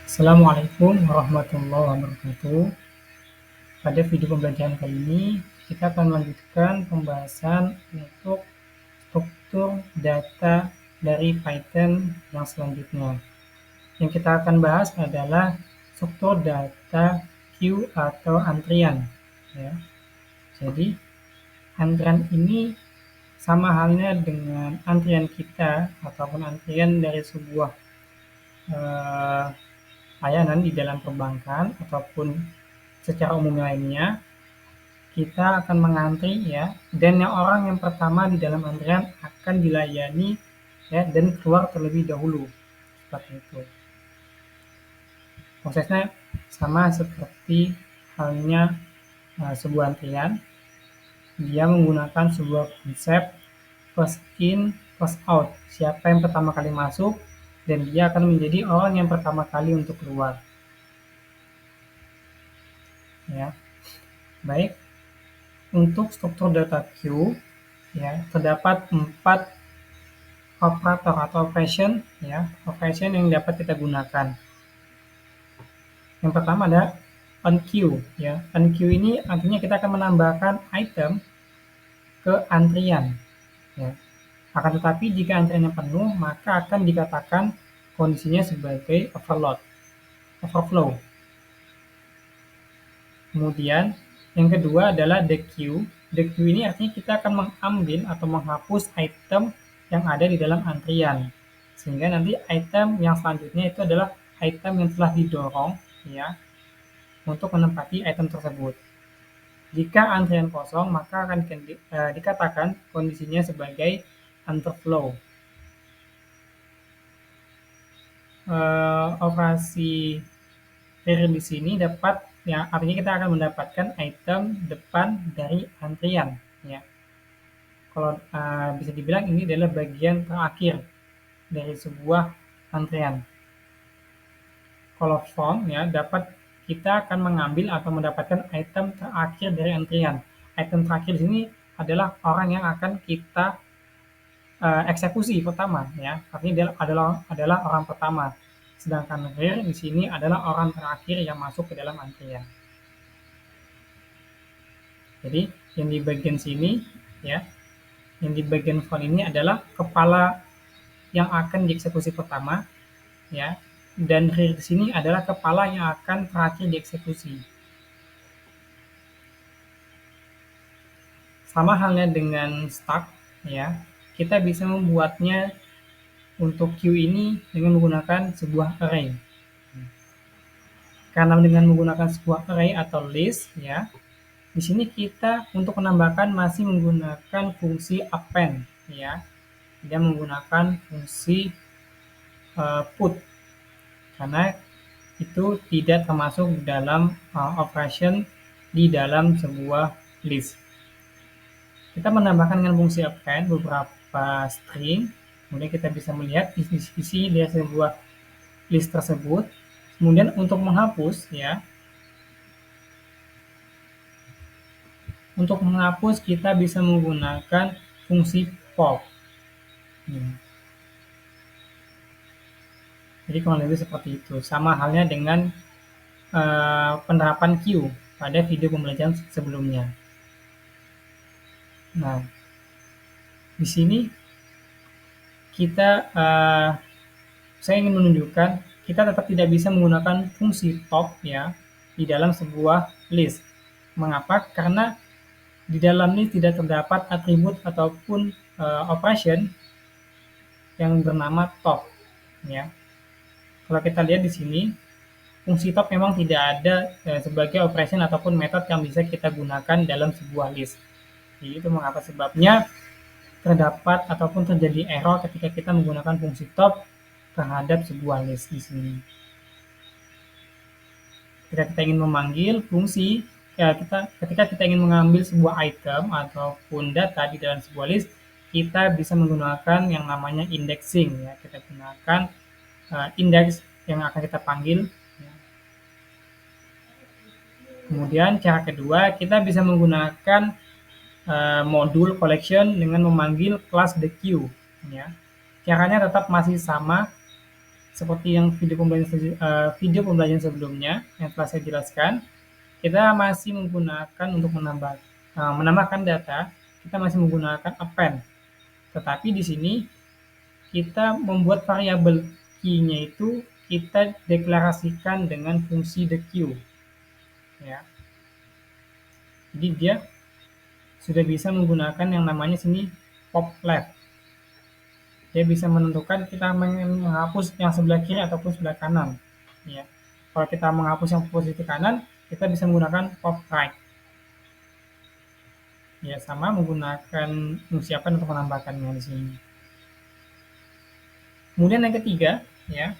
Assalamualaikum warahmatullahi wabarakatuh. Pada video pembelajaran kali ini, kita akan melanjutkan pembahasan untuk struktur data dari Python yang selanjutnya. Yang kita akan bahas adalah struktur data queue atau antrian. Ya. Jadi, antrian ini sama halnya dengan antrian kita ataupun antrian dari sebuah layanan di dalam perbankan ataupun secara umum lainnya, kita akan mengantri ya, dan orang yang pertama di dalam antrian akan dilayani ya dan keluar terlebih dahulu. Seperti itu. Prosesnya sama seperti halnya sebuah antrian. Dia menggunakan sebuah konsep first in, first out. Siapa yang pertama kali masuk dan dia akan menjadi orang yang pertama kali untuk keluar. Ya. Baik. Untuk struktur data queue ya, terdapat 4 operator atau operation yang dapat kita gunakan. Yang pertama ada onQueue ya. OnQueue ini artinya kita akan menambahkan item ke antrian ya. Akan tetapi jika antriannya penuh, maka akan dikatakan kondisinya sebagai overflow. Kemudian yang kedua adalah the queue. The queue ini artinya kita akan mengambil atau menghapus item yang ada di dalam antrian. Sehingga nanti item yang selanjutnya itu adalah item yang telah didorong ya untuk menempati item tersebut. Jika antrian kosong, maka akan dikatakan kondisinya sebagai underflow. Operasi period di sini dapat ya, artinya kita akan mendapatkan item depan dari antrian ya. Kalau bisa dibilang ini adalah bagian terakhir dari sebuah antrian. Kalau from ya, dapat kita akan mengambil atau mendapatkan item terakhir dari antrian. Item terakhir di sini adalah orang yang akan kita eksekusi pertama ya. Artinya dia adalah orang pertama. Sedangkan where di sini adalah orang terakhir yang masuk ke dalam antrian. Jadi yang di bagian sini ya, yang di bagian front ini adalah kepala yang akan dieksekusi pertama ya, dan rear di sini adalah kepala yang akan terakhir dieksekusi. Sama halnya dengan start ya, kita bisa membuatnya untuk queue ini dengan menggunakan sebuah array. Karena dengan menggunakan sebuah array atau list ya, di sini kita untuk menambahkan masih menggunakan fungsi append ya, tidak menggunakan fungsi put karena itu tidak termasuk dalam operation di dalam sebuah list. Kita menambahkan dengan fungsi append beberapa string, kemudian kita bisa melihat isi dari sebuah list tersebut. Kemudian untuk menghapus ya, untuk menghapus kita bisa menggunakan fungsi pop. Jadi kurang lebih seperti itu. Sama halnya dengan penerapan queue pada video pembelajaran sebelumnya. Nah, di sini kita saya ingin menunjukkan kita tetap tidak bisa menggunakan fungsi top ya di dalam sebuah list. Mengapa? Karena di dalam list tidak terdapat atribut ataupun operation yang bernama top ya. Kalau kita lihat di sini, fungsi top memang tidak ada sebagai operation ataupun metode yang bisa kita gunakan dalam sebuah list. Jadi itu mengapa sebabnya terdapat ataupun terjadi error ketika kita menggunakan fungsi top terhadap sebuah list di sini. Ketika kita ingin memanggil fungsi, ketika kita ingin mengambil sebuah item ataupun data di dalam sebuah list, kita bisa menggunakan yang namanya indexing ya. Kita gunakan index yang akan kita panggil. Kemudian cara kedua, kita bisa menggunakan modul collection dengan memanggil kelas the queue ya. Caranya tetap masih sama seperti yang video pembelajaran sebelumnya yang telah saya jelaskan, kita masih menggunakan untuk menambahkan data, kita masih menggunakan append. Tetapi di sini kita membuat variabel key-nya itu kita deklarasikan dengan fungsi the queue, ya. Jadi dia sudah bisa menggunakan yang namanya sini pop left. Dia bisa menentukan kita menghapus yang sebelah kiri ataupun sebelah kanan, ya. Kalau kita menghapus yang posisi kanan, kita bisa menggunakan pop right. Ya, sama menggunakan fungsi apa untuk menambahkannya di sini. Kemudian yang ketiga, ya,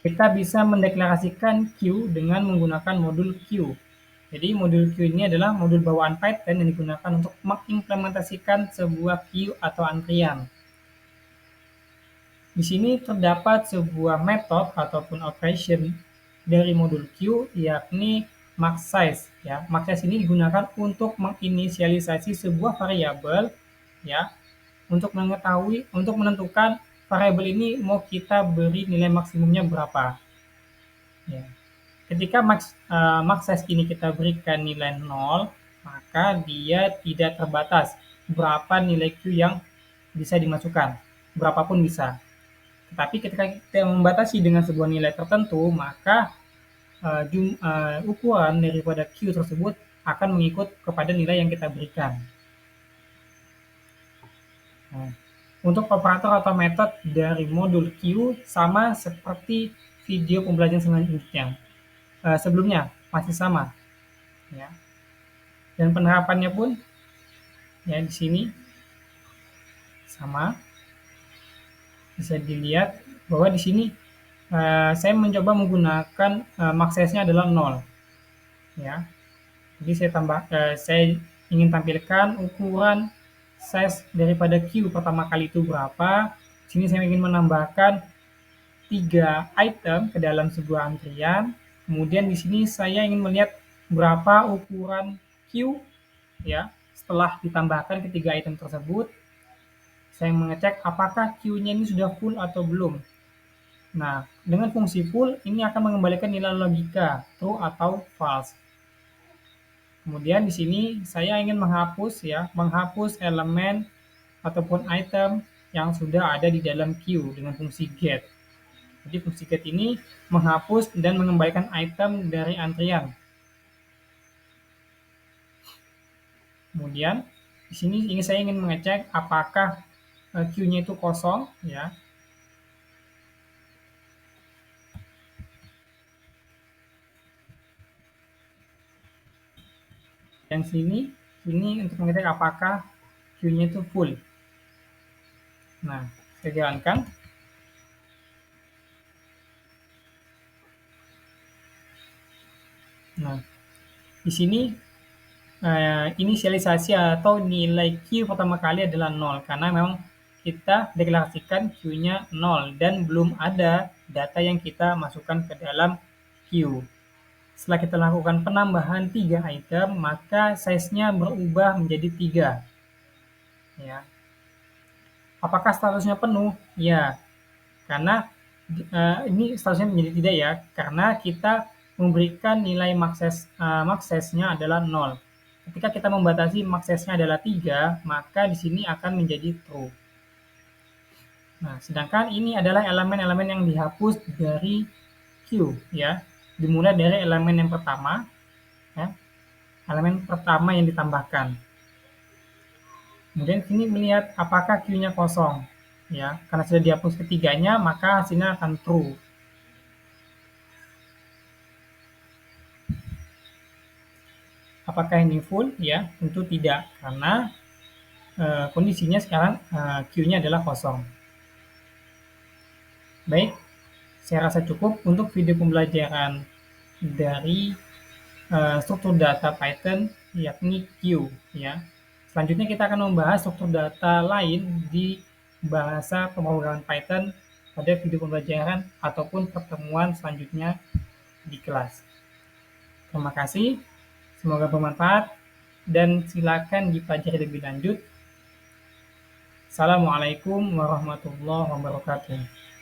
kita bisa mendeklarasikan queue dengan menggunakan modul queue. Jadi modul queue ini adalah modul bawaan Python yang digunakan untuk mengimplementasikan sebuah queue atau antrian. Di sini terdapat sebuah metode ataupun operation dari modul queue, yakni maxSize. Ya, maxSize ini digunakan untuk menginisialisasi sebuah variabel, ya, untuk menentukan variabel ini mau kita beri nilai maksimumnya berapa. Ya. Ketika maxSize ini kita berikan nilai 0, maka dia tidak terbatas berapa nilai Q yang bisa dimasukkan, berapapun bisa. Tetapi ketika kita membatasi dengan sebuah nilai tertentu, maka ukuran daripada Q tersebut akan mengikut kepada nilai yang kita berikan. Nah, untuk operator atau metode dari modul Q sama seperti video pembelajaran selanjutnya. Sebelumnya masih sama, ya. Dan penerapannya pun ya di sini sama. Bisa dilihat bahwa di sini saya mencoba menggunakan maxSize-nya adalah 0, ya. Jadi saya ingin tampilkan ukuran size daripada Q pertama kali itu berapa. Di sini saya ingin menambahkan 3 item ke dalam sebuah antrian. Kemudian di sini saya ingin melihat berapa ukuran Q, ya, setelah ditambahkan ketiga item tersebut. Saya mengecek apakah Q-nya ini sudah full atau belum. Nah, dengan fungsi full ini akan mengembalikan nilai logika true atau false. Kemudian di sini saya ingin menghapus elemen ataupun item yang sudah ada di dalam Q dengan fungsi get. Jadi fungsi get ini menghapus dan mengembalikan item dari antrian. Kemudian di sini saya ingin mengecek apakah Q-nya itu kosong, ya. Yang ini untuk mengecek apakah Q-nya itu full. Nah, saya jalankan. Nah, di sini inisialisasi atau nilai Q pertama kali adalah 0 karena memang kita deklarasikan Q-nya 0 dan belum ada data yang kita masukkan ke dalam Q. Setelah kita lakukan penambahan 3 item, maka size-nya berubah menjadi 3. Ya. Apakah statusnya penuh? Ya, karena ini statusnya menjadi tidak, ya, karena kita memberikan nilai maxSize-nya adalah 0. Ketika kita membatasi maxSize-nya adalah 3, maka di sini akan menjadi true. Nah, sedangkan ini adalah elemen-elemen yang dihapus dari Q, ya. Dimulai dari elemen yang pertama, ya. Elemen pertama yang ditambahkan. Kemudian sini melihat apakah Q-nya kosong, ya. Karena sudah dihapus ketiganya, maka hasilnya akan true. Apakah ini full? Ya, tentu tidak, karena kondisinya sekarang Q-nya adalah kosong. Baik, saya rasa cukup untuk video pembelajaran dari struktur data Python, yakni Q, ya. Selanjutnya kita akan membahas struktur data lain di bahasa pemrograman Python pada video pembelajaran ataupun pertemuan selanjutnya di kelas. Terima kasih. Semoga bermanfaat dan silakan dipelajari lebih lanjut. Assalamualaikum warahmatullahi wabarakatuh.